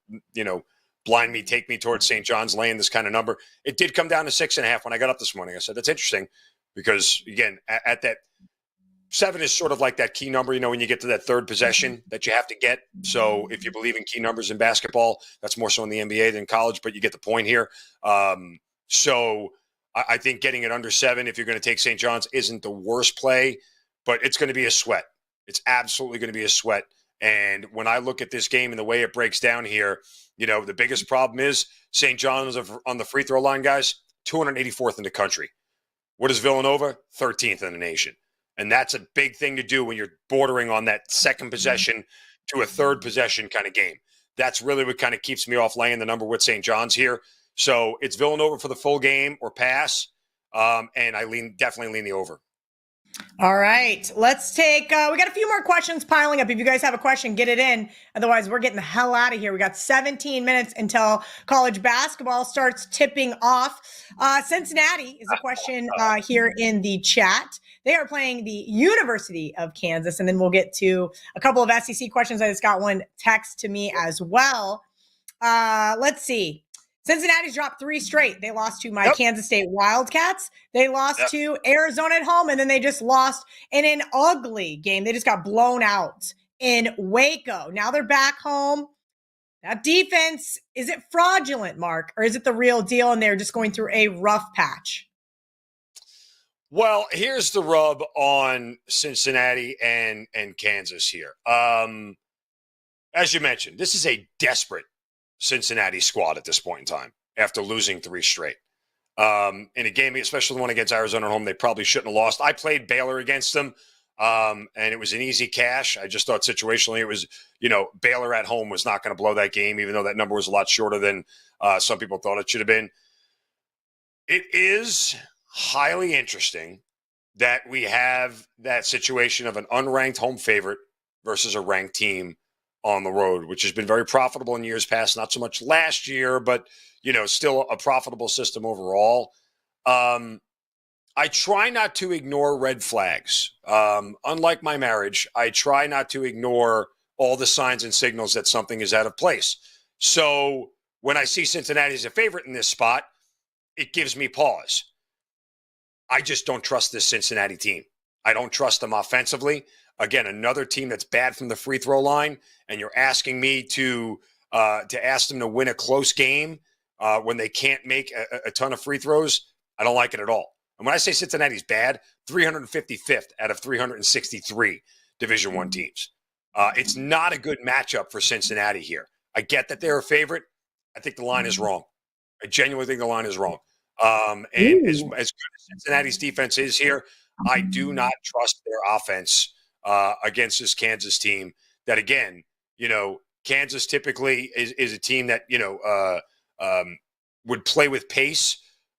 blind me, take me towards St. John's laying this kind of number. It did come down to 6.5 when I got up this morning. I said, that's interesting, because, again, at that 7 is sort of like that key number, when you get to that third possession that you have to get. So if you believe in key numbers in basketball, that's more so in the NBA than college, but you get the point here. So I think getting it under 7, if you're going to take St. John's, isn't the worst play, but it's going to be a sweat. It's absolutely going to be a sweat. And when I look at this game and the way it breaks down here, the biggest problem is St. John's on the free throw line, guys, 284th in the country. What is Villanova? 13th in the nation. And that's a big thing to do when you're bordering on that second possession to a third possession kind of game. That's really what kind of keeps me off laying the number with St. John's here. So it's Villanova for the full game or pass, and I definitely lean the over. All right, let's take, we got a few more questions piling up. If you guys have a question, get it in. Otherwise, we're getting the hell out of here. We got 17 minutes until college basketball starts tipping off. Cincinnati is a question here in the chat. They are playing the University of Kansas, and then we'll get to a couple of SEC questions. I just got one text to me as well. Let's see. Cincinnati's dropped 3 straight. They lost to my Kansas State Wildcats. They lost to Arizona at home, and then they just lost in an ugly game. They just got blown out in Waco. Now they're back home. That defense, is it fraudulent, Mark, or is it the real deal, and they're just going through a rough patch? Well, here's the rub on Cincinnati and Kansas here. As you mentioned, this is a desperate Cincinnati squad at this point in time after losing 3 straight. In a game, especially the one against Arizona at home, they probably shouldn't have lost. I played Baylor against them, and it was an easy cash. I just thought situationally it was, Baylor at home was not going to blow that game, even though that number was a lot shorter than some people thought it should have been. It is highly interesting that we have that situation of an unranked home favorite versus a ranked team on the road, which has been very profitable in years past, not so much last year, but, still a profitable system overall. I try not to ignore red flags. Unlike my marriage, I try not to ignore all the signs and signals that something is out of place. So when I see Cincinnati as a favorite in this spot, it gives me pause. I just don't trust this Cincinnati team. I don't trust them offensively. Again, another team that's bad from the free throw line, and you're asking me to ask them to win a close game when they can't make a ton of free throws. I don't like it at all. And when I say Cincinnati's bad, 355th out of 363 Division I teams. It's not a good matchup for Cincinnati here. I get that they're a favorite. I think the line is wrong. I genuinely think the line is wrong. And as good as Cincinnati's defense is here, I do not trust their offense against this Kansas team. That again, Kansas typically is a team that would play with pace,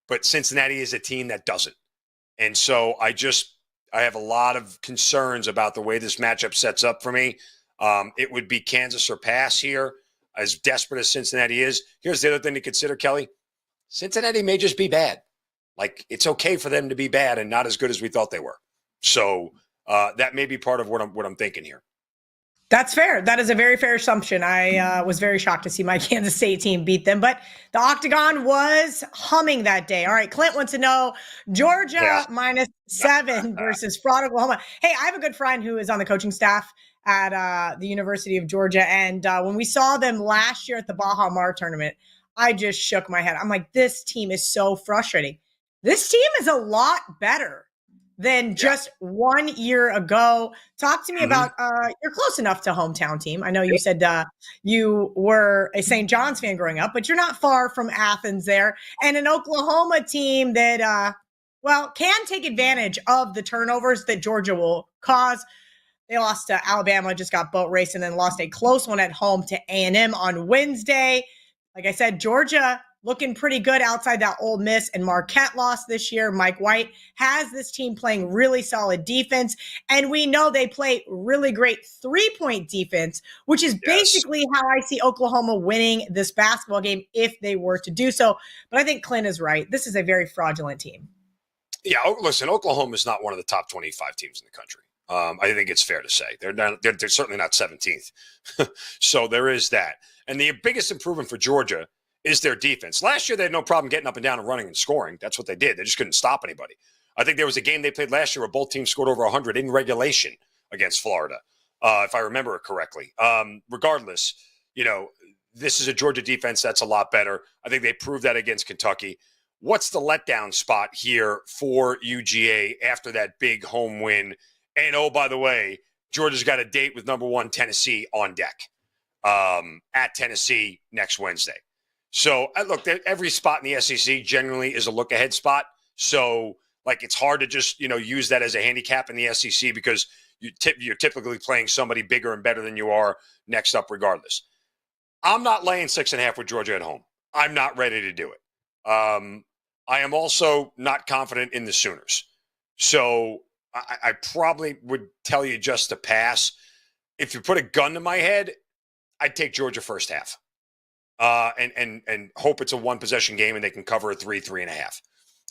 but Cincinnati is a team that doesn't. And so I have a lot of concerns about the way this matchup sets up for me. It would be Kansas or pass here, as desperate as Cincinnati is. Here's the other thing to consider, Kelly. Cincinnati may just be bad. Like, it's okay for them to be bad and not as good as we thought they were. So that may be part of what I'm thinking here. That's fair. That is a very fair assumption. I was very shocked to see my Kansas State team beat them, but the Octagon was humming that day. All right, Clint wants to know Georgia -7 versus fraud Oklahoma. Hey, I have a good friend who is on the coaching staff at the University of Georgia, and when we saw them last year at the Baja Mar tournament, I just shook my head. I'm like, this team is so frustrating. This team is a lot better than just 1 year ago. Talk to me about, you're close enough to hometown team. I know you said you were a St. John's fan growing up, but you're not far from Athens there. And an Oklahoma team that, can take advantage of the turnovers that Georgia will cause. They lost to Alabama, just got boat raced, and then lost a close one at home to A&M on Wednesday. Like I said, Georgia looking pretty good outside that Ole Miss and Marquette loss this year. Mike White has this team playing really solid defense, and we know they play really great three-point defense, which is basically how I see Oklahoma winning this basketball game if they were to do so. But I think Clint is right. This is a very fraudulent team. Yeah, listen, Oklahoma is not one of the top 25 teams in the country. I think it's fair to say. They're certainly not 17th. So there is that. And the biggest improvement for Georgia is their defense. Last year, they had no problem getting up and down and running and scoring. That's what they did. They just couldn't stop anybody. I think there was a game they played last year where both teams scored over 100 in regulation against Florida, if I remember it correctly. Regardless, this is a Georgia defense that's a lot better. I think they proved that against Kentucky. What's the letdown spot here for UGA after that big home win? And, oh, by the way, Georgia's got a date with number 1 Tennessee on deck at Tennessee next Wednesday. So, look, every spot in the SEC generally is a look-ahead spot. So, it's hard to just, use that as a handicap in the SEC because you're typically playing somebody bigger and better than you are next up regardless. I'm not laying 6.5 with Georgia at home. I'm not ready to do it. I am also not confident in the Sooners. So, I probably would tell you just to pass. If you put a gun to my head, I'd take Georgia first half. And hope it's a one-possession game and they can cover a 3.5,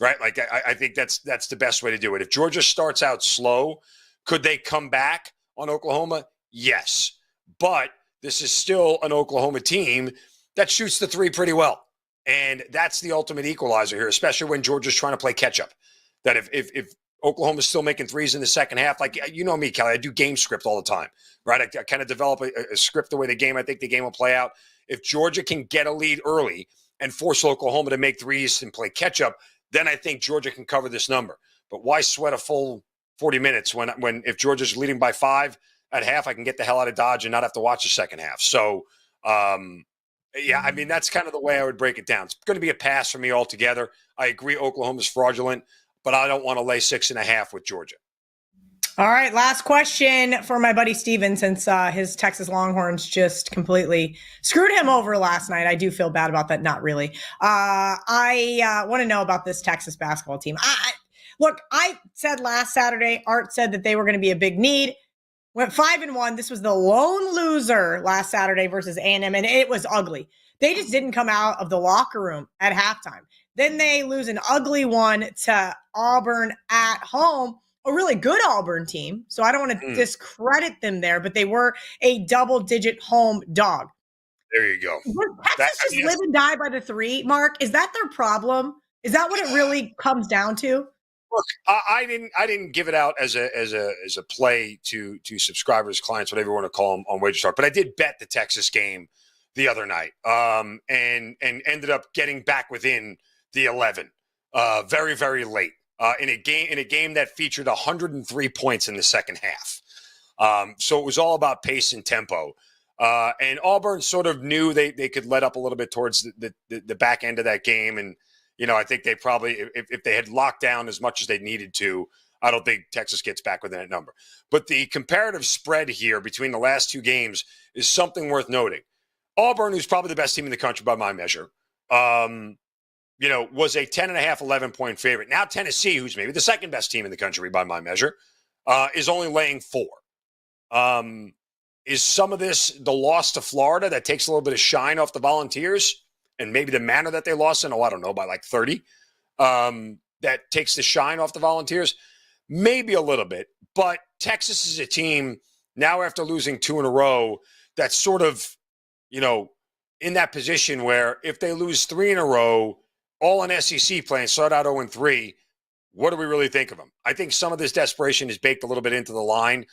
right? I think that's the best way to do it. If Georgia starts out slow, could they come back on Oklahoma? Yes. But this is still an Oklahoma team that shoots the three pretty well. And that's the ultimate equalizer here, especially when Georgia's trying to play catch-up. That if Oklahoma's still making threes in the second half, you know me, Kelly, I do game script all the time, right? I kind of develop a script the way the game I think the game will play out. If Georgia can get a lead early and force Oklahoma to make threes and play catch-up, then I think Georgia can cover this number. But why sweat a full 40 minutes when if Georgia's leading by 5 at half, I can get the hell out of Dodge and not have to watch the second half. So, that's kind of the way I would break it down. It's going to be a pass for me altogether. I agree Oklahoma's fraudulent, but I don't want to lay 6.5 with Georgia. All right, last question for my buddy Steven, since his Texas Longhorns just completely screwed him over last night. I do feel bad about that. Not really. I want to know about this Texas basketball team. I said last Saturday, Art said that they were going to be a big need. Went 5-1. This was the lone loser last Saturday versus A&M, and it was ugly. They just didn't come out of the locker room at halftime. Then they lose an ugly one to Auburn at home. A really good Auburn team, so I don't want to discredit them there, but they were a double-digit home dog. There you go. Texas just live and die by the three, Mark? Is that their problem? Is that what it really comes down to? Look, I didn't give it out as a play to subscribers, clients, whatever you want to call them on WagerTalk, but I did bet the Texas game the other night, and ended up getting back within the 11, very, very late. In a game that featured 103 points in the second half. So it was all about pace and tempo. And Auburn sort of knew they could let up a little bit towards the back end of that game. And, I think they probably, if they had locked down as much as they needed to, I don't think Texas gets back within that number. But the comparative spread here between the last two games is something worth noting. Auburn, who's probably the best team in the country by my measure, was a 10.5, 11-point favorite. Now Tennessee, who's maybe the second best team in the country by my measure, is only laying 4. Is some of this the loss to Florida that takes a little bit of shine off the Volunteers and maybe the manner that they lost in, I don't know, by like 30, that takes the shine off the Volunteers? Maybe a little bit, but Texas is a team now after losing 2 in a row that's sort of, in that position where if they lose 3 in a row, all in SEC play and start out 0-3, what do we really think of them? I think some of this desperation is baked a little bit into the line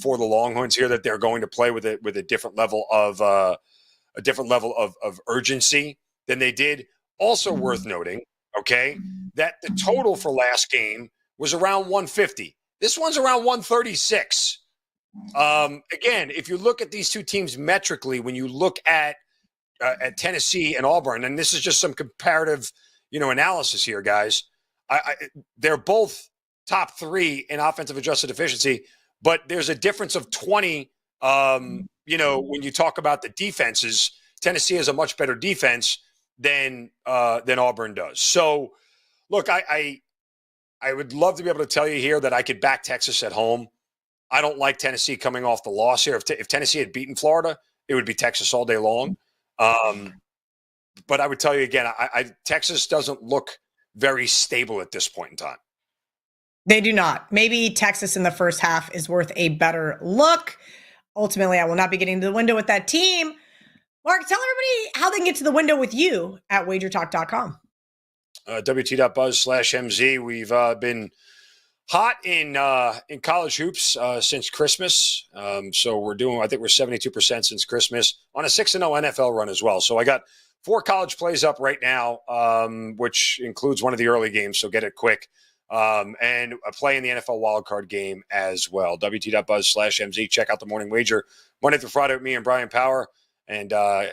for the Longhorns here, that they're going to play with a different level of urgency than they did. Also worth noting, okay, that the total for last game was around 150. This one's around 136. Again, if you look at these two teams metrically, when you look at Tennessee and Auburn, and this is just some comparative, analysis here, guys. They're both top 3 in offensive adjusted efficiency, but there's a difference of 20. When you talk about the defenses, Tennessee has a much better defense than Auburn does. So, look, I would love to be able to tell you here that I could back Texas at home. I don't like Tennessee coming off the loss here. If Tennessee had beaten Florida, it would be Texas all day long. But I would tell you again, Texas doesn't look very stable at this point in time. They do not. Maybe Texas in the first half is worth a better look. Ultimately, I will not be getting to the window with that team. Mark, tell everybody how they can get to the window with you at WagerTalk.com. WT.buzz/MZ. We've been hot in college hoops since Christmas. So we're doing, I think we're 72% since Christmas on a 6-0 NFL run as well. So I got 4 college plays up right now, which includes one of the early games. So get it quick. And a play in the NFL wildcard game as well. WT.buzz/MZ. Check out the morning wager Monday through Friday with me and Brian Power. And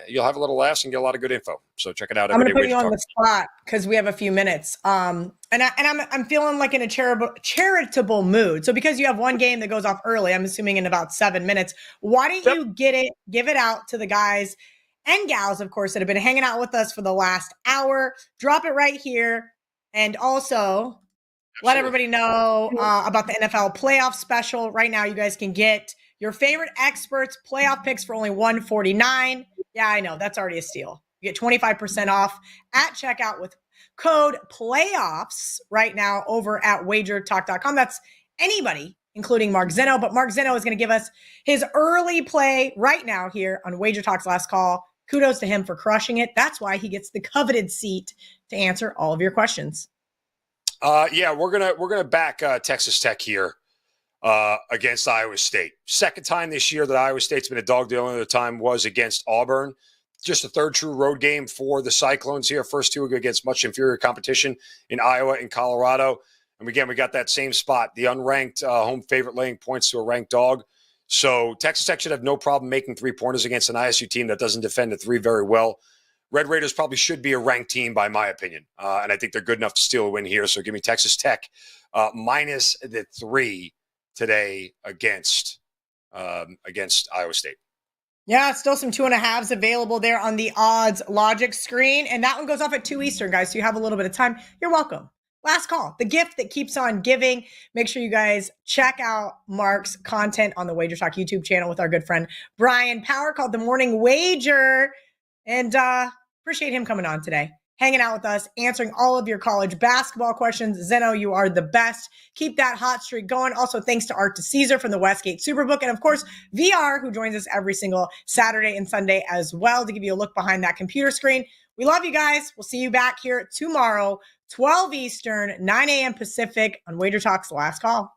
you'll have a little laughs and get a lot of good info. So check it out. I'm going to put you on the spot because we have a few minutes. And I'm feeling like in a charitable mood. So because you have one game that goes off early, I'm assuming in about 7 minutes, why don't you give it out to the guys and gals, of course, that have been hanging out with us for the last hour. Drop it right here. And also let everybody know about the NFL playoff special. Right now, you guys can get your favorite experts playoff picks for only $149. Yeah, I know. That's already a steal. You get 25% off at checkout with code PLAYOFFS right now over at WagerTalk.com. That's anybody, including Mark Zinno. But Mark Zinno is going to give us his early play right now here on Wager Talk's Last Call. Kudos to him for crushing it. That's why he gets the coveted seat to answer all of your questions. We're gonna back Texas Tech here against Iowa State. Second time this year that Iowa State's been a dog. The only other time was against Auburn. Just the third true road game for the Cyclones here. First 2 against much inferior competition in Iowa and Colorado. And again, we got that same spot. The unranked home favorite laying points to a ranked dog. So Texas Tech should have no problem making 3-pointers against an ISU team that doesn't defend the 3 very well. Red Raiders probably should be a ranked team by my opinion. And I think they're good enough to steal a win here. So give me Texas Tech minus the 3 today against Iowa State. Yeah, still some 2.5s available there on the odds logic screen. And that one goes off at 2 Eastern, guys. So you have a little bit of time. You're welcome. Last call, the gift that keeps on giving. Make sure you guys check out Mark's content on the Wager Talk YouTube channel with our good friend Brian Power called The Morning Wager. And appreciate him coming on today, hanging out with us, answering all of your college basketball questions. Zinno, you are the best. Keep that hot streak going. Also, thanks to Art DiCesare from the Westgate Superbook. And of course, VR, who joins us every single Saturday and Sunday as well to give you a look behind that computer screen. We love you guys. We'll see you back here tomorrow, 12 Eastern, 9 a.m. Pacific on Wager Talk's Last Call.